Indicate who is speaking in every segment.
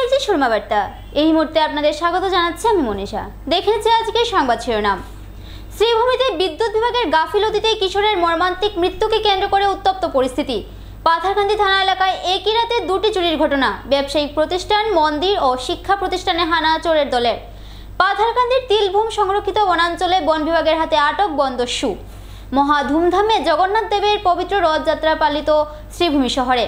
Speaker 1: নিয়েছি সুরমা বার্তা। এই মুহূর্তে আপনাদের স্বাগত জানাচ্ছি আমি মনীষা। দেখে নিচ্ছি আজকে সংবাদ শিরোনাম। শ্রীভূমিতে বিদ্যুৎ বিভাগের গাফিলতিতে কিশোরের মর্মান্তিক মৃত্যুকে কেন্দ্র করে উত্তপ্ত পরিস্থিতি। পাথারকান্দি থানা এলাকায় একই রাতে দুটি চুরির ঘটনা। ব্যবসায়িক প্রতিষ্ঠান, মন্দির ও শিক্ষা প্রতিষ্ঠানে হানা চোরের দলের। পাথারকান্দির তিলভূম সংরক্ষিত বনাঞ্চলে বন বিভাগের হাতে আটক বনদস্যু। মহা ধুমধামে জগন্নাথ দেবের পবিত্র রথযাত্রা পালিত শ্রীভূমি শহরে।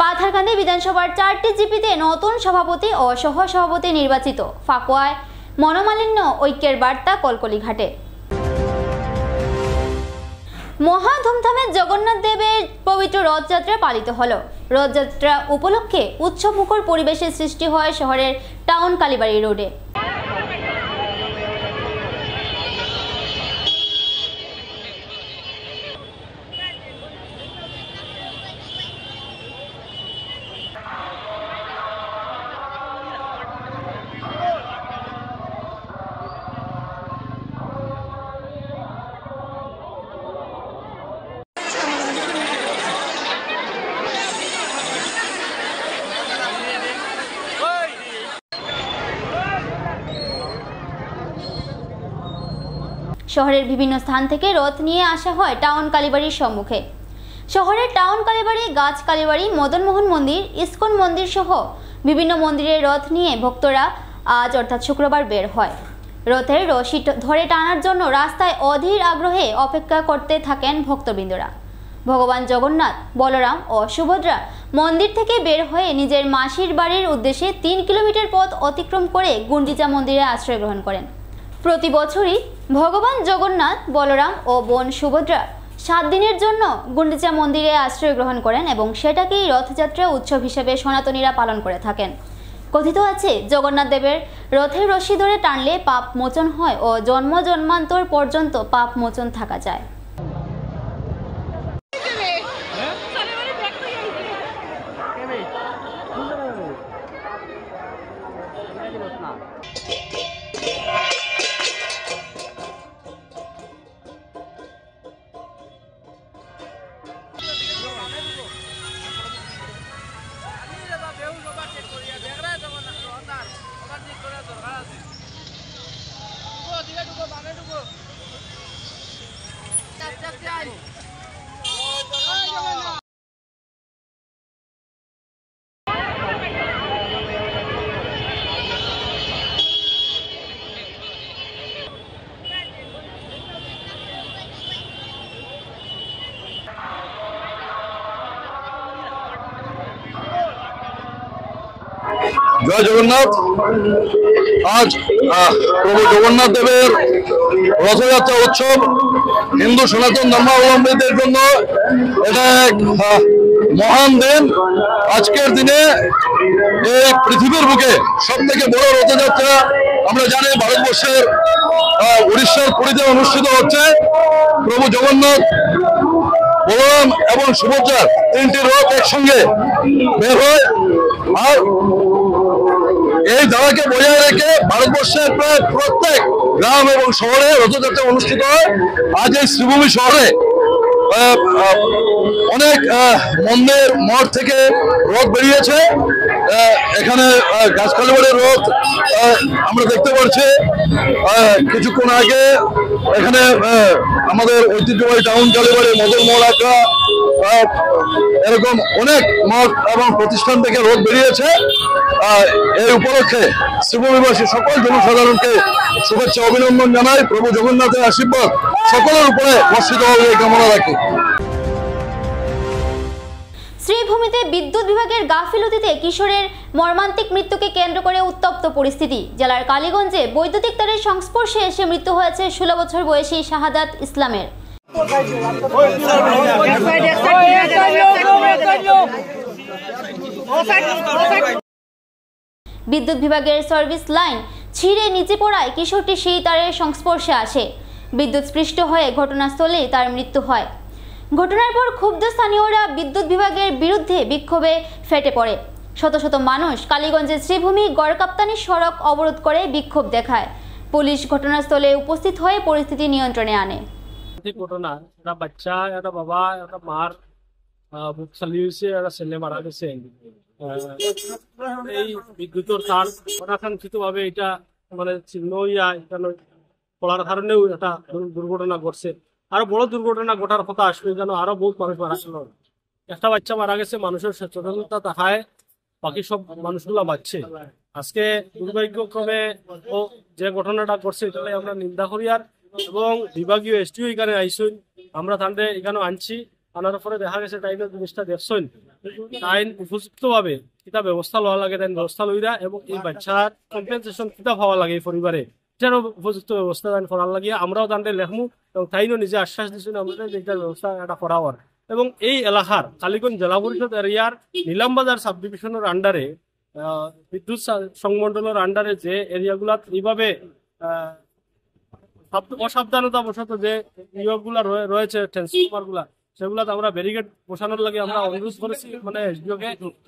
Speaker 1: পাথারকান্দি বিধানসভার 4টি জিপিতে নতুন সভাপতি ও সহ সভাপতি নির্বাচিত। ফাকুয়ায় মনোমালিন্য ঐক্যের বার্তা কলকলিঘাটে। মহা ধুমধামে জগন্নাথ দেবের পবিত্র রথযাত্রা পালিত হলো। রথযাত্রা উপলক্ষে উৎসবমুখর পরিবেশের সৃষ্টি হয় শহরের টাউন কালীবাড়ি রোডে। শহরের বিভিন্ন স্থান থেকে রথ নিয়ে আসা হয় টাউন কালীবাড়ির সম্মুখে। শহরের টাউন কালীবাড়ি, গাছ কালীবাড়ি, মদনমোহন মন্দির, ইস্কন মন্দির সহ বিভিন্ন মন্দিরের রথ নিয়ে ভক্তরা আজ অর্থাৎ শুক্রবার বের হয়। রথের রশি ধরে টানার জন্য রাস্তায় অধীর আগ্রহে অপেক্ষা করতে থাকেন ভক্তবৃন্দরা। ভগবান জগন্নাথ, বলরাম ও সুভদ্রা মন্দির থেকে বের হয়ে নিজের মাসির বাড়ির উদ্দেশ্যে 3 কিলোমিটার পথ অতিক্রম করে গুন্ডিচা মন্দিরে আশ্রয় গ্রহণ করেন। প্রতি বছরই ভগবান জগন্নাথ, বলরাম ও বোন সুভদ্রা 7 দিনের জন্য গুন্ডিচা মন্দিরে আশ্রয় গ্রহণ করেন এবং সেটাকেই রথযাত্রা উৎসব হিসেবে সনাতনীরা পালন করে থাকেন। কথিত আছে, জগন্নাথ দেবের রথের রশি ধরে টানলে পাপ মোচন হয় ও জন্ম জন্মান্তর পর্যন্ত পাপ মোচন থাকা যায়।
Speaker 2: জয় জগন্নাথ। আজ প্রভু জগন্নাথ দেবের রথযাত্রা উৎসব হিন্দু সনাতন ধর্মাবলম্বীদের জন্য এটা এক মহান দিন। আজকের দিনে এই পৃথিবীর বুকে সব থেকে বড় রথযাত্রা আমরা জানি ভারতবর্ষের উড়িষ্যার পুরীতে অনুষ্ঠিত হচ্ছে। প্রভু জগন্নাথ, বলরাম এবং সুভদ্রার 3টি রথ একসঙ্গে বের হয়। আর এই ধারাকে বজায় রেখে ভারতবর্ষের প্রায় প্রত্যেক গ্রাম এবং শহরে রথযাত্রা অনুষ্ঠিত হয়। আজ এই শ্রীভূমি শহরে অনেক মন্দির, মঠ থেকে রথ বেরিয়েছে। এখানে গাছকালীবাড়ির রথ আমরা দেখতে পাচ্ছি। কিছুক্ষণ আগে এখানে আমাদের ঐতিহ্যবাহী টাউন কালীবাড়ি, মদনমোহন আখড়া, এরকম অনেক মঠ এবং প্রতিষ্ঠান থেকে রথ বেরিয়েছে। এই উপলক্ষে শ্রীভূমিবাসী সকল জনসাধারণকে শুভেচ্ছা অভিনন্দন জানাই। প্রভু জগন্নাথের আশীর্বাদ সকলের উপরে বর্ষিত হবে এই কামনা রাখি।
Speaker 1: শ্রীভূমিতে বিদ্যুৎ বিভাগের গাফিলতিতে কিশোরের মর্মান্তিক মৃত্যুকে কেন্দ্র করে উত্তপ্ত পরিস্থিতি। জেলার কালীগঞ্জে বৈদ্যুতিক তারের সংস্পর্শে এসে মৃত্যু হয়েছে 16 বছর বয়সী শাহাদাত ইসলামের। বিদ্যুৎ বিভাগের সার্ভিস লাইন ছিঁড়ে নিচে পড়ায় কিশোরটি সেই তারের সংস্পর্শে আসে। বিদ্যুৎ স্পৃষ্ট হয়ে ঘটনাস্থলে তার মৃত্যু হয়। ঘটনার পর ক্ষুব্ধ স্থানীয়রা বিদ্যুৎ বিভাগের বিরুদ্ধে বিক্ষোভে ফেটে পড়ে। শত শত মানুষ কালীগঞ্জের শ্রীভূমি গড়কাপ্তানি সড়ক অবরোধ করে বিক্ষোভ দেখায়। পুলিশ ঘটনাস্থলে উপস্থিত হয়ে পরিস্থিতি নিয়ন্ত্রণে আনে।
Speaker 3: ঘটনা একটা বাচ্চা, একটা বাবা, একটা মার বুক চালিয়েছে, একটা ছেলে মারা গেছে। এই বিদ্যুতের তার অনাকাঙ্ক্ষিতভাবে এটা মানে ছিন্ন হইয়া এখানে পড়ার কারণেও একটা দুর্ঘটনা ঘটছে। আরো বড় দুর্ঘটনা ঘটার কথা আসবে, যেন আরো বহুত মানুষ মারা গেল। একটা বাচ্চা মারা গেছে, মানুষের সচেতনতা দেখায় বাকি সব মানুষগুলা বাঁচছে। আজকে দুর্ভাগ্যক্রমে ও যে ঘটনাটা ঘটছে এটা আমরা নিন্দা করি। আর এবং বিভাগীয় এসটিও এখানে আইসুন, আমরা তাদের এখানে আনছি, আনার পরে দেখা গেছে টাইমের জিনিসটা দেখছেন আইন উপযুক্তভাবে কিতা ব্যবস্থা লওয়া লাগে তাই ব্যবস্থা লইরা, এবং এই বাচ্চার কম্পেনসেশন কিতা পাওয়া লাগে এই পরিবারে এটারও উপযুক্ত ব্যবস্থা করার লাগিয়ে আমরাও তাদের লেখমু, এবং তাইনও নিজে আশ্বাস দিচ্ছেন আমাদের এটার ব্যবস্থা এটা করা হওয়ার। এবং এই এলাকার কালীগঞ্জ জেলা পরিষদ এরিয়ার নিলামবাজার সাব ডিভিশনের আন্ডারে বিদ্যুৎ সংমন্ডলের আন্ডারে যে এরিয়াগুলা এইভাবে অসাবধানতা বশত যে নিয়োগগুলা রয়েছে ট্রান্সফরমার গুলা, সেগুলাতে আমরা ব্যারিকেড বসানোর লাগে আমরা অনুরোধ করেছি। মানে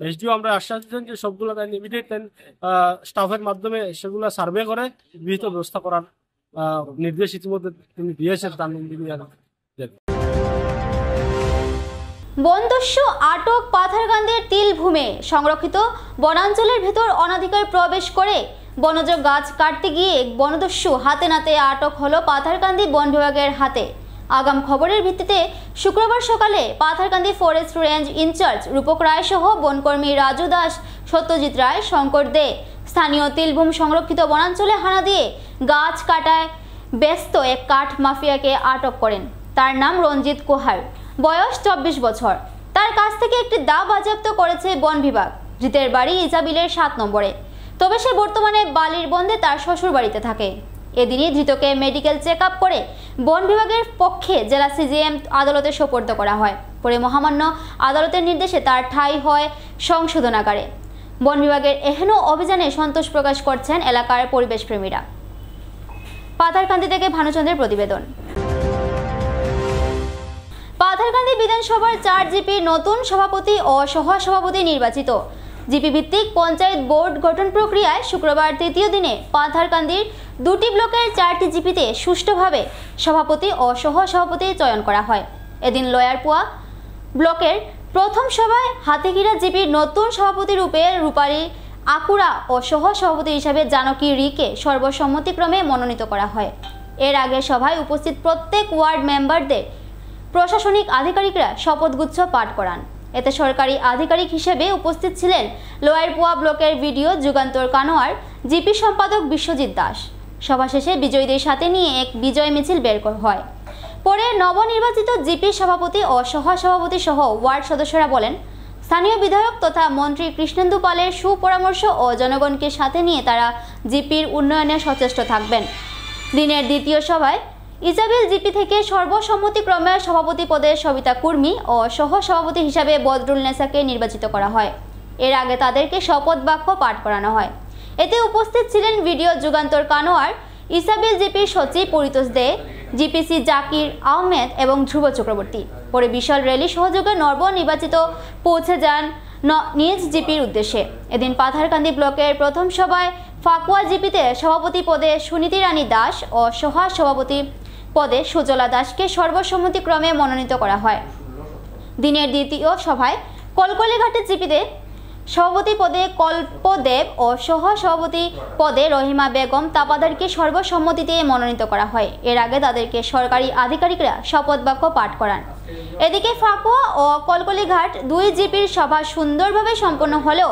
Speaker 3: এসডিও আমরা আশ্বাস দিচ্ছেন যে সবগুলা ইমিডিয়েট স্টাফের মাধ্যমে সেগুলা সার্ভে করে বিহিত ব্যবস্থা করার নির্দেশ ইতিমধ্যে তিনি দিয়েছেন।
Speaker 1: বনদস্যু আটক পাথারকান্দির তিলভূমে সংরক্ষিত বনাঞ্চলের ভেতর অনধিকার প্রবেশ করে বনজ গাছ কাটতে গিয়ে বনদস্যু হাতে নাতে আটক হলো পাথারকান্দি বন বিভাগের হাতে। আগাম খবরের ভিত্তিতে শুক্রবার সকালে পাথারকান্দি ফরেস্ট রেঞ্জ ইনচার্জ রূপক রায় সহ বনকর্মী রাজু দাস, সত্যজিৎ রায়, শঙ্কর দে স্থানীয় তিলভূম সংরক্ষিত বনাঞ্চলে হানা দিয়ে গাছ কাটায় ব্যস্ত এক কাঠ মাফিয়াকে আটক করেন। তার নাম রঞ্জিত কোহার, বয়স 24 বছর। তার কাছ থেকে একটি দা বাজেয়াপ্ত করেছে বন বিভাগ। ধৃতের বাড়ি ইজাবিলের 7 নম্বরে, তবে সে বর্তমানে বালির বন্দে তার শ্বশুর বাড়িতে থাকে। এদিনই ধৃতকে মেডিকেল চেক আপ করে বন বিভাগের পক্ষে জেলা সিজিএম আদালতে সোপর্দ করা হয়। পরে মহামান্য আদালতের নির্দেশে তার ঠাঁই হয় সংশোধনাগারে। বন বিভাগের এহেন অভিযানে সন্তোষ প্রকাশ করছেন এলাকার পরিবেশপ্রেমীরা। পাথারকান্দি থেকে ভানুচন্দ্রের প্রতিবেদন। পাথারকান্দি বিধানসভার 4 জিপির নতুন সভাপতি ও সহসভাপতি নির্বাচিত। জিপি ভিত্তিক পঞ্চায়েত বোর্ড গঠন প্রক্রিয়ায় শুক্রবার তৃতীয় দিনে পাথারকান্দির 2টি ব্লকের 4টি জিপিতে সুষ্ঠুভাবে সভাপতি ও সহসভাপতি চয়ন করা হয়। এদিন লয়ারপুয়া ব্লকের প্রথম সভায় হাতিগিরা জিপির নতুন সভাপতি রূপে রূপালী আকুড়া ও সহসভাপতি হিসাবে জানকী রিকে সর্বসম্মতিক্রমে মনোনীত করা হয়। এর আগে সভায় উপস্থিত প্রত্যেক ওয়ার্ড মেম্বারদের প্রশাসনিক আধিকারিকরা শপথগুচ্ছ পাঠ করান। এতে সরকারি আধিকারিক হিসেবে উপস্থিত ছিলেন লোয়ারপুয়া ব্লকের ভিডিও যুগান্তর কানোয়ার, জিপি সম্পাদক বিশ্বজিৎ দাস। সভা শেষে বিজয়ীদের সাথে নিয়ে এক বিজয় মিছিল বের হয়। পরে নবনির্বাচিত জিপি সভাপতি ও সহসভাপতি সহ ওয়ার্ড সদস্যরা বলেন, স্থানীয় বিধায়ক তথা মন্ত্রী কৃষ্ণেন্দু পালের সুপরামর্শ ও জনগণকে সাথে নিয়ে তারা জিপির উন্নয়নে সচেষ্ট থাকবেন। দিনের দ্বিতীয় সভায় ইজাবিল জিপি থেকে সর্বসম্মতিক্রমে সভাপতি পদে সবিতা কুর্মী ও সহসভাপতি হিসাবে বদরুল নেসাকে নির্বাচিত করা হয়। এর আগে তাদেরকে শপথ বাক্য পাঠ করানো হয়। এতে উপস্থিত ছিলেন ভিডিও যুগান্তর কানোয়ার, ইসাবিল জিপির সচিব পরিতোষ দে, জিপিসি জাকির আহমেদ এবং ধ্রুব চক্রবর্তী। পরে বিশাল র্যালি সহযোগে নবনির্বাচিত পৌঁছে যান নিজ জিপির উদ্দেশ্যে। এদিন পাথারকান্দি ব্লকের প্রথম সভায় ফাকুয়া জিপিতে সভাপতি পদে সুনীতি রানী দাস ও সহসভাপতি পদে সুজলা দাসকে সর্বসম্মতিক্রমে মনোনীত করা হয়। দিনের দ্বিতীয় সভায় কলকলিঘাটের জিপিতে সভাপতি পদে কল্পদেব ও সহসভাপতি পদে রহিমা বেগম তাপাদারকে সর্বসম্মতিতে মনোনীত করা হয়। এর আগে তাদেরকে সরকারি আধিকারিকরা শপথ বাক্য পাঠ করান। এদিকে ফাকুয়া ও কলকলিঘাট 2 জিপির সভা সুন্দরভাবে সম্পন্ন হলেও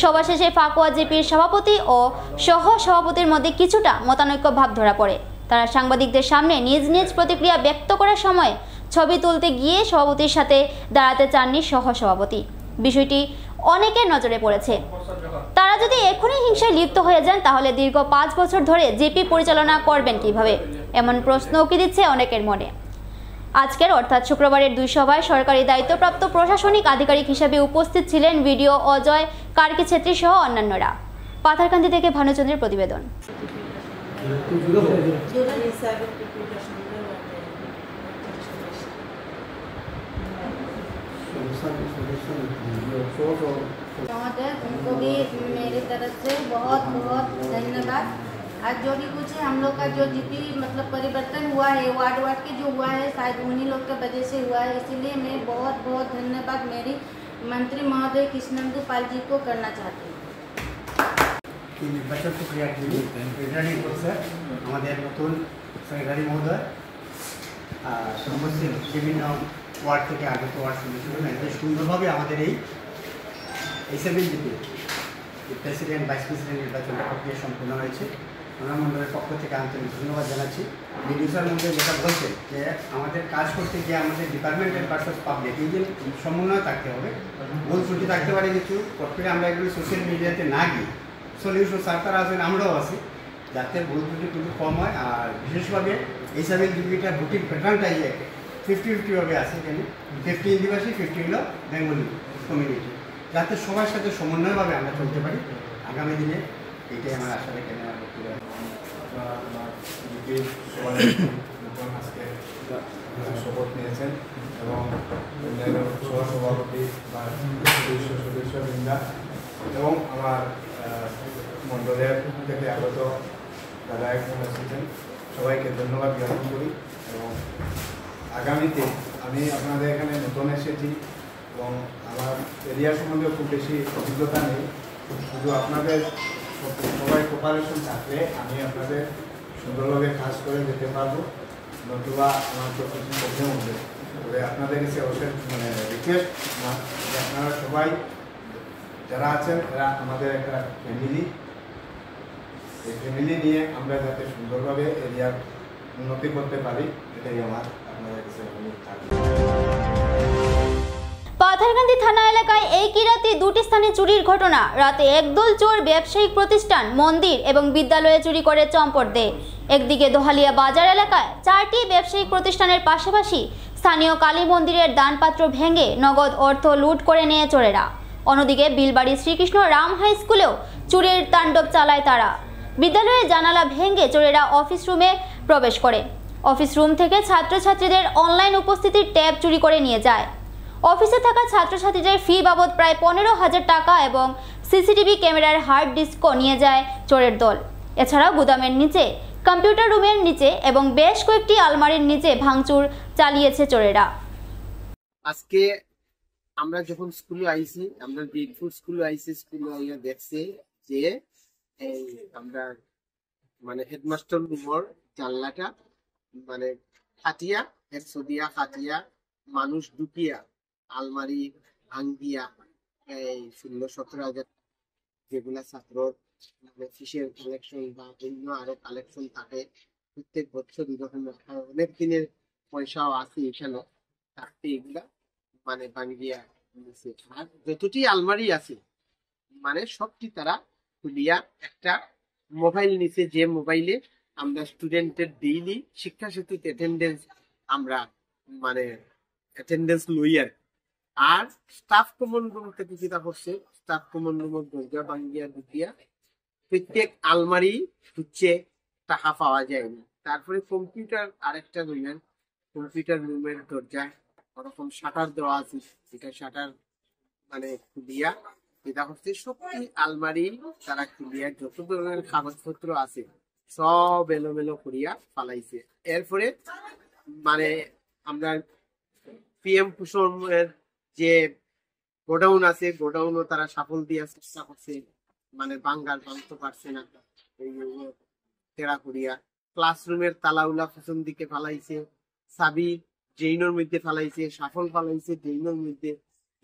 Speaker 1: সভা শেষে ফাকুয়া জিপির সভাপতি ও সহসভাপতির মধ্যে কিছুটা মতানৈক্য ভাব ধরা পড়ে। তারা সাংবাদিকদের সামনে নিজ নিজ প্রতিক্রিয়া ব্যক্ত করার সময় ছবি তুলতে গিয়ে সভাপতির সাথে দাঁড়াতে চাননি সহসভাপতি। বিষয়টি অনেকের নজরে পড়েছে। তারা যদি এখনই হিংসায় লিপ্ত হয়ে যান তাহলে দীর্ঘ 5 বছর ধরে জিপি পরিচালনা করবেন কিভাবে, এমন প্রশ্ন উকি দিচ্ছে অনেকের মনে। আজকের অর্থাৎ শুক্রবারের 2 সভায় সরকারি দায়িত্বপ্রাপ্ত প্রশাসনিক আধিকারিক হিসেবে উপস্থিত ছিলেন ভিডিও অজয় কার্কি ছেত্রী সহ অন্যান্যরা। পাথারকান্দি থেকে ভানুচন্দ্রের প্রতিবেদন।
Speaker 4: उनको भी मेरी तरफ से बहुत बहुत धन्यवाद। आज जो भी कुछ है हम लोग का जो जीपी मतलब परिवर्तन हुआ है वार्ड के जो हुआ है शायद उन्हीं लोग के वजह से हुआ है, इसीलिए मैं बहुत बहुत धन्यवाद मंत्री महोदय कृष्णेंदु पाल जी को करना चाहते हैं।
Speaker 5: নির্বাচন প্রক্রিয়া রিটার্নিং করছে আমাদের নতুন সেক্রেটারি মহোদয় সমস্ত বিভিন্ন ওয়ার্ড থেকে আগত ওয়ার্ড সদস্য সুন্দরভাবে আমাদের এই এসএমএলজিতে প্রেসিডেন্ট ভাইস প্রেসিডেন্ট নির্বাচন প্রক্রিয়া সম্পূর্ণ হয়েছে। ওনার মন্ডলের পক্ষ থেকে আন্তরিক ধন্যবাদ জানাচ্ছি। বিডিওর মধ্যে যেটা বলছে যে আমাদের কাজ করতে গিয়ে আমাদের ডিপার্টমেন্টের ভার্সেস পাবলিক এই যে সমন্বয় থাকতে হবে, ভুল ত্রুটি থাকতে পারে কিছু করতে আমরা এগুলো সোশ্যাল মিডিয়াতে না গিয়ে সলিউশন স্যার আছেন, আমরাও আছি, যাতে ভুল ত্রুটি খুবই কম হয়। আর বিশেষভাবে এই সাবেক জীবিকার ভোটিং প্যাটার্নটাই 50-50ভাবে আছে, এখানে 50 আদিবাসী 50 হলো বেঙ্গলি কমিউনিটি, যাতে সবার সাথে সমন্বয়ভাবে আমরা চলতে পারি আগামী দিনে। এইটাই আমার আশা রেখে নেওয়ার বক্তব্য।
Speaker 6: আজকে শপথ নিয়েছেন এবং অন্যান্য সহসভাপতি বা সদস্যবৃন্দ এবং আমার মণ্ডলের থেকে আগত যারা এখন এসেছেন সবাইকে ধন্যবাদ জ্ঞাপন করি। এবং আগামীতে আমি আপনাদের এখানে নতুন এসেছি এবং আমার এরিয়ার সম্বন্ধে খুব বেশি অভিজ্ঞতা নেই, শুধু আপনাদের সবাই কোপারেশন থাকলে আমি আপনাদের সুন্দরভাবে কাজ করে যেতে পারবো, নতুবা আমার তো কিছু প্রবলেম হবে। তবে আপনাদের কাছে অবশ্যই রিকোয়েস্ট যে আপনারা সবাই যারা আছেন এরা আমাদের একটা ফ্যামিলি, এই ফ্যামিলি নিয়ে আমরা যাতে সুন্দরভাবে এরিয়ার উন্নতি করতে পারি, এটাই আমার আপনাদের কাছে অনুরোধ থাকবে।
Speaker 1: পাথারকান্দি থানা এলাকায় একই রাতে দুটি স্থানে চুরির ঘটনা। রাতে একদল চোর ব্যবসায়িক প্রতিষ্ঠান, মন্দির এবং বিদ্যালয়ে চুরি করে চম্পট দেয়। একদিকে দোহালিয়া বাজার এলাকায় 4টি ব্যবসায়িক প্রতিষ্ঠানের পাশাপাশি স্থানীয় কালী মন্দিরের দানপাত্র ভেঙে নগদ অর্থ লুট করে নেয় চোরেরা। অন্যদিকে বিলবাড়ি শ্রীকৃষ্ণ রাম হাই স্কুলেও চুরির তাণ্ডব চালায় তারা। বিদ্যালয়ের জানালা ভেঙে চোরেরা অফিস রুমে প্রবেশ করে। অফিস রুম থেকে ছাত্রছাত্রীদের অনলাইন উপস্থিতির ট্যাব চুরি করে নিয়ে যায়। অফিসে থাকা ছাত্রছাত্রীদের ফি বাবদ প্রায় 15,000 টাকা এবং সিসিটিভি ক্যামেরার হার্ড ডিস্কও নিয়ে যায় চোরের দল। এছাড়াও গুদামের নিচে, কম্পিউটার রুমের নিচে এবং বেশ কয়েকটি আলমারির নিচে ভাঙচুর চালিয়েছে চোরেরা।
Speaker 7: আজকে আমরা যখন স্কুলে আইছি, আমরা বীরপুর স্কুলে আইছি, স্কুলে আইয়া দেখছে যে এই আমরা হেডমাস্টার রুমের জানলাটা ফাটিয়া 100 দিয়া ফাটিয়া মানুষ ঢুকিয়া আলমারি ভাঙ্গিয়া এই 16-17,000 যেগুলা ছাত্র ফিসের কালেকশন বা অন্য আরো কালেকশন থাকে প্রত্যেক বছর অনেক দিনের পয়সাও আছে এখানে থাকতে, এগুলা ভাঙ্গিয়া নিছে। আর যতটি আলমারি আছে সবটি তারা খুলিয়া একটা মোবাইল নিছে, যে মোবাইলে আমরা স্টুডেন্টের ডেইলি শিক্ষা সেতু অ্যাটেন্ডেন্স আমরা অ্যাটেন্ডেন্স লই। আর স্টাফ কমন রুম থেকে যেটা করছে, স্টাফ কমন রুমের দরজা ভাঙ্গিয়া ঢুকিয়া প্রত্যেক আলমারি হচ্ছে টাকা পাওয়া যায়নি। তারপরে কম্পিউটার আরেকটা রুমের, কম্পিউটার রুমের দরজা ওরকম শাটার দেওয়া আছে, এটা শাটার খুলিয়া যেটা হচ্ছে সবটি আলমারি তারা খুলিয়া যত ধরনের কাগজপত্র আছে সব এলোমেলো করিয়া ফালাইছে। এরপরে আমরা পিএম কুসুমের যে গোডাউন আছে, গোডাউনও তারা সাফল দিয়া চেষ্টা করছে, বাঙ্গাল ভাঙতে পারছে না, তেরা করিয়া। ক্লাসরুমের তালাউলা পিছন দিকে ফালাইছে, সাবি ড্রেইনের মধ্যে ফালাইছে, সাফল ফালাইছে ড্রেইনের মধ্যে।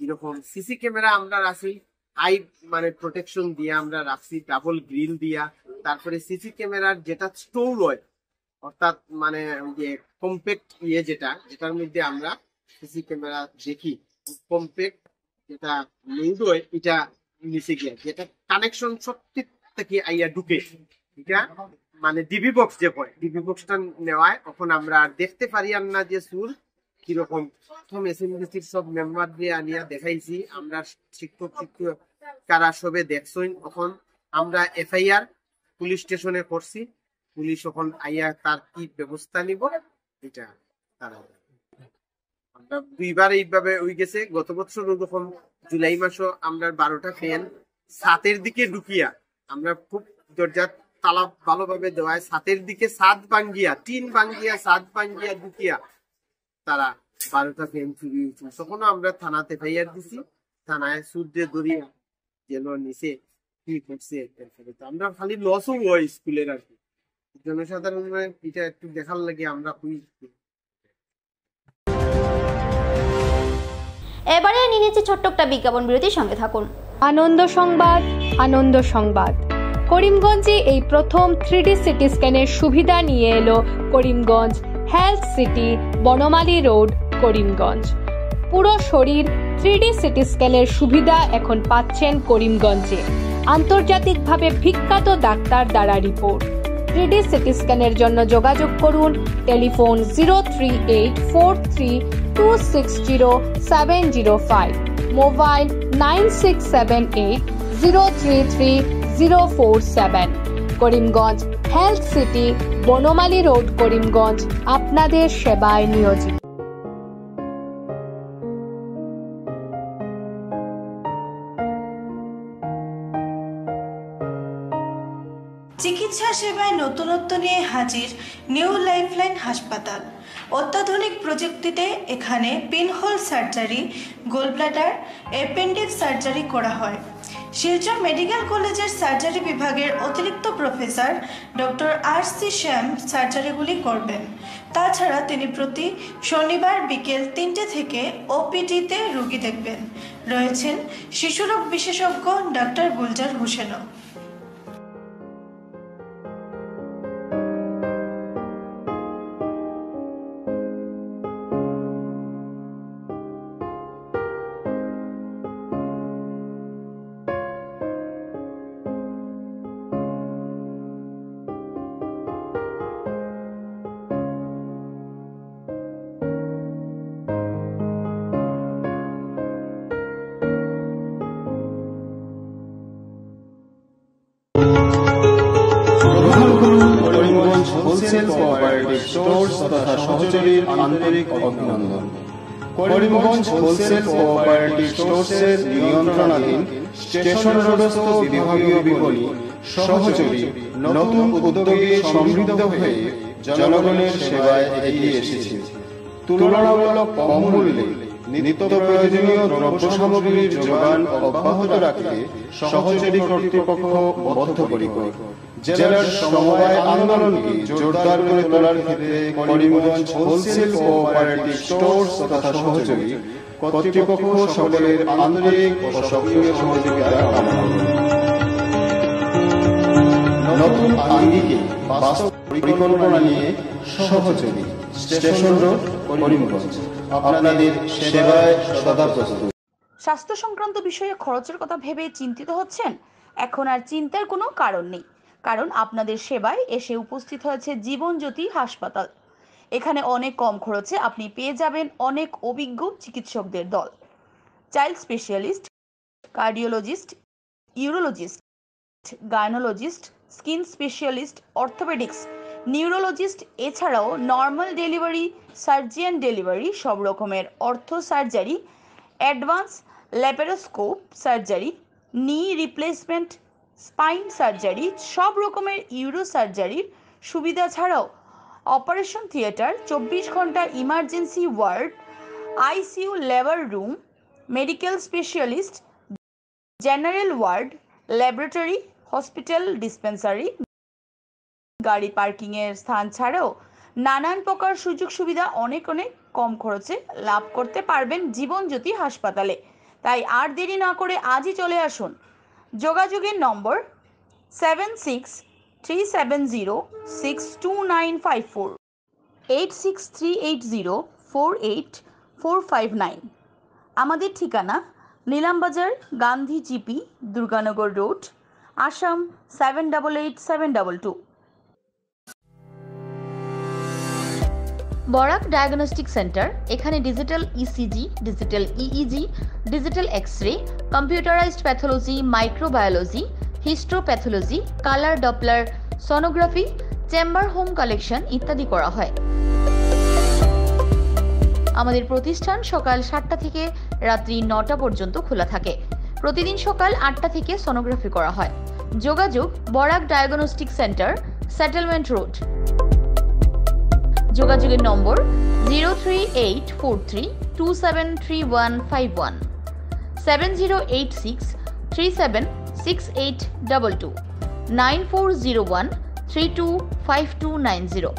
Speaker 7: এরকম সিসি ক্যামেরা আমরা রাখছি, হাই প্রোটেকশন দিয়ে আমরা রাখছি, ডাবল গ্রিল দিয়া। তারপরে সিসি ক্যামেরার যেটা স্টোর হয়, অর্থাৎ যে কম্প্যাক্ট যেটার মধ্যে আমরা সিসি ক্যামেরা দেখি, কম্প্যাক্ট যেটা লোড হয় এটা নিচে গিয়ে যেটা কানেকশন সত্যি থেকে আইয়া ঢুকে, এটা ডিবি বক্স যে হয়, ডিবি বক্সটা নেওয়ায় তখন আমরা দেখতে পারি না যে সুর কিরকম। প্রথম এসএমডিসির সব মেম্বার দিয়ে আনিয়া দেখাইছি, আমরা শিক্ষক কারা সবে দেখছই। তখন আমরা এফআইআর পুলিশ স্টেশনে করছি, পুলিশ এখন আইয়া তার কি ব্যবস্থা নিব এটা তারা। আমরা 2বার এইভাবে হয়ে গেছে। গত বছর যখন জুলাই মাসও আমরা 12টা ফ্যান ছাদের দিকে ঢুকিয়া, আমরা খুব দরজা তালা ভালোভাবে দেওয়ায় ছাদের দিকে ছাদ ভাঙ্গিয়া, টিন ভাঙ্গিয়া ছাদ ভাঙ্গিয়া ঢুকিয়া তারা 12টা ফ্যান চুরি হয়েছিল। তখনও আমরা থানাতে এফআইআর দিছি, থানায় সূর্যে দরিয়া যেন নিচে কি করছে, তো আমরা খালি লসও হয় স্কুলের আর কি, জনসাধারণের এটা একটু দেখার লাগে আমরা খুবই।
Speaker 1: এবারে নিয়ে নিচ্ছে ছোট্ট একটা বিজ্ঞাপন বিরতির সঙ্গে থাকুন।
Speaker 8: আনন্দ সংবাদ, আনন্দ সংবাদ। করিমগঞ্জে এই প্রথম 3D সিটি স্ক্যানের সুবিধা নিয়ে এলো Karimganj health city, Banamali road, Karimganj. পুরো শরীর 3D সিটি স্ক্যানের সুবিধা এখন পাচ্ছেন করিমগঞ্জে। আন্তর্জাতিকভাবে বিখ্যাত ডাক্তার দ্বারা রিপোর্ট। 3D সিটি স্ক্যানের জন্য যোগাযোগ করুন telephone 03843260705, mobile 9678033047। Karimganj health city, Banamali road, Karimganj আপনাদের সেবায় নিয়োজিত।
Speaker 9: চিকিৎসা সেবায় নতুনত্ব নিয়ে হাজির নিউ লাইফলাইন হাসপাতাল। অত্যাধুনিক প্রযুক্তিতে এখানে pinhole surgery, gallbladder, appendix surgery করা হয়। শিলচর মেডিকেল কলেজের সার্জারি বিভাগের অতিরিক্ত প্রফেসর ডক্টর RC শ্যাম সার্জারিগুলি করবেন। তাছাড়া তিনি প্রতি শনিবার বিকেল 3টে থেকে OPD-তে রোগী দেখবেন। রয়েছেন শিশুরোগ বিশেষজ্ঞ ডক্টর গুলজার হোসেনও।
Speaker 10: হোলসেল কোঅপারেটিভ স্টোর্স তথা সহযোগীর আন্তরিক অভিনন্দন। করিমগঞ্জ হোলসেল কোঅপারেটিভ স্টোর্সের নিয়ন্ত্রণাধীন স্টেশন রোডস্থ বিভাগীয় বিপণী সহযোগী নতুন উদ্যোগে সমৃদ্ধ হয়ে জনগণের সেবায় এগিয়ে এসেছে। তুলনামূলক কম মূল্যে নিত্য প্রয়োজনীয় দ্রব্য সামগ্রীর যোগান অব্যাহত রাখতে সহযোগী কর্তৃপক্ষ বদ্ধপরিকর। জেলার সমবায় আন্দোলনকে জোরদার করে তোলার ক্ষেত্রে করিমগঞ্জ হোলসেল কোঅপারেটিভ স্টোর্স তথা সহযোগী কর্তৃপক্ষ সকলের আন্তরিক ও সক্রিয় সহযোগিতা কামনা করে। নতুন আঙ্গিকে বাস্তব পরিকল্পনা নিয়ে সহযোগী স্টেশন রোড, করিমগঞ্জ আপনাদের সেবায় সদা প্রস্তুত।
Speaker 11: স্বাস্থ্য সংক্রান্ত বিষয়ে খরচের কথা ভেবে চিন্তিত হচ্ছেন? এখন আর চিন্তার কোনো কারণ নেই, কারণ আপনাদের সেবায় এসে উপস্থিত হয়েছে জীবনজ্যোতি হাসপাতাল। এখানে অনেক কম খরচে আপনি পেয়ে যাবেন অনেক অভিজ্ঞ চিকিৎসকদের দল। Child specialist, cardiologist, urologist, gynaecologist, skin specialist, orthopaedics, neurologist, এছাড়াও নর্মাল ডেলিভারি, সার্জিয়ান ডেলিভারি, সব রকমের ortho surgery, advance laparoscope surgery, knee replacement, spine surgery, সব রকমের ইউরো সার্জারির সুবিধা ছাড়াও অপারেশন থিয়েটার, 24 ঘন্টা emergency ward, ICU labour room, medical specialist, general ward, laboratory, hospital dispensary, গাড়ি পার্কিংয়ের স্থান ছাড়াও নানান প্রকার সুযোগ সুবিধা অনেক কম খরচে লাভ করতে পারবেন জীবনজ্যোতি হাসপাতালে। তাই আর দেরি না করে আজই চলে আসুন। যোগাযোগের নম্বর 7637062954, 8638048459। আমাদের ঠিকানা Nilambazar, Gandhi GP, Durganagar road, Assam 788722।
Speaker 1: Barak diagnostic centre. এখানে digital ECG, digital EEG, digital x-ray, computerised pathology, microbiology, histopathology, colour doppler sonography, chamber home collection ইত্যাদি করা হয়। আমাদের প্রতিষ্ঠান সকাল 7টা থেকে রাত্রি 9টা পর্যন্ত খোলা থাকে। প্রতিদিন সকাল 8টা থেকে সোনোগ্রাফি করা হয়। যোগাযোগ Barak diagnostic centre, settlement road. যোগাযোগের নম্বর 03843273151,
Speaker 11: 7086 376822 9401 325290।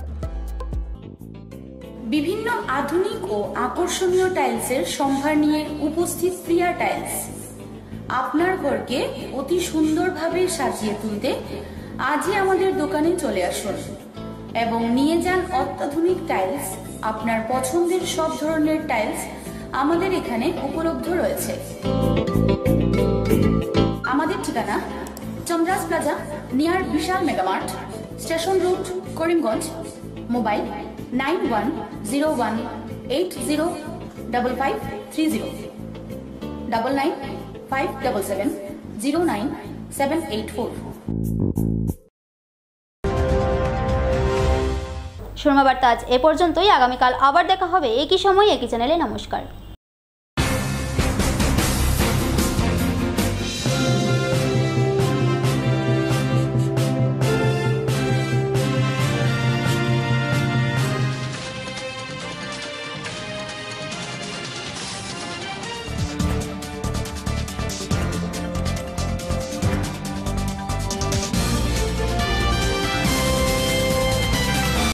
Speaker 11: বিভিন্ন আধুনিক ও আকর্ষণীয় টাইলসের সম্ভার নিয়ে উপস্থিত প্রিয়া টাইলস। আপনার ঘরকে অতি সুন্দরভাবে সাজিয়ে তুলতে আজই আমাদের দোকানে চলে আসুন এবং নিয়ে যান অত্যাধুনিক টাইলস। আপনার পছন্দের সব ধরনের টাইলস আমাদের এখানে উপলব্ধ রয়েছে। আমাদের ঠিকানা Chandras plaza near Vishal mega mart, station road, Karimganj. Mobile 9101805530 9957709784।
Speaker 1: Sharma বার্তা আজ এ পর্যন্তই। আগামীকাল আবার দেখা হবে একই সময় একই চ্যানেলে। নমস্কার।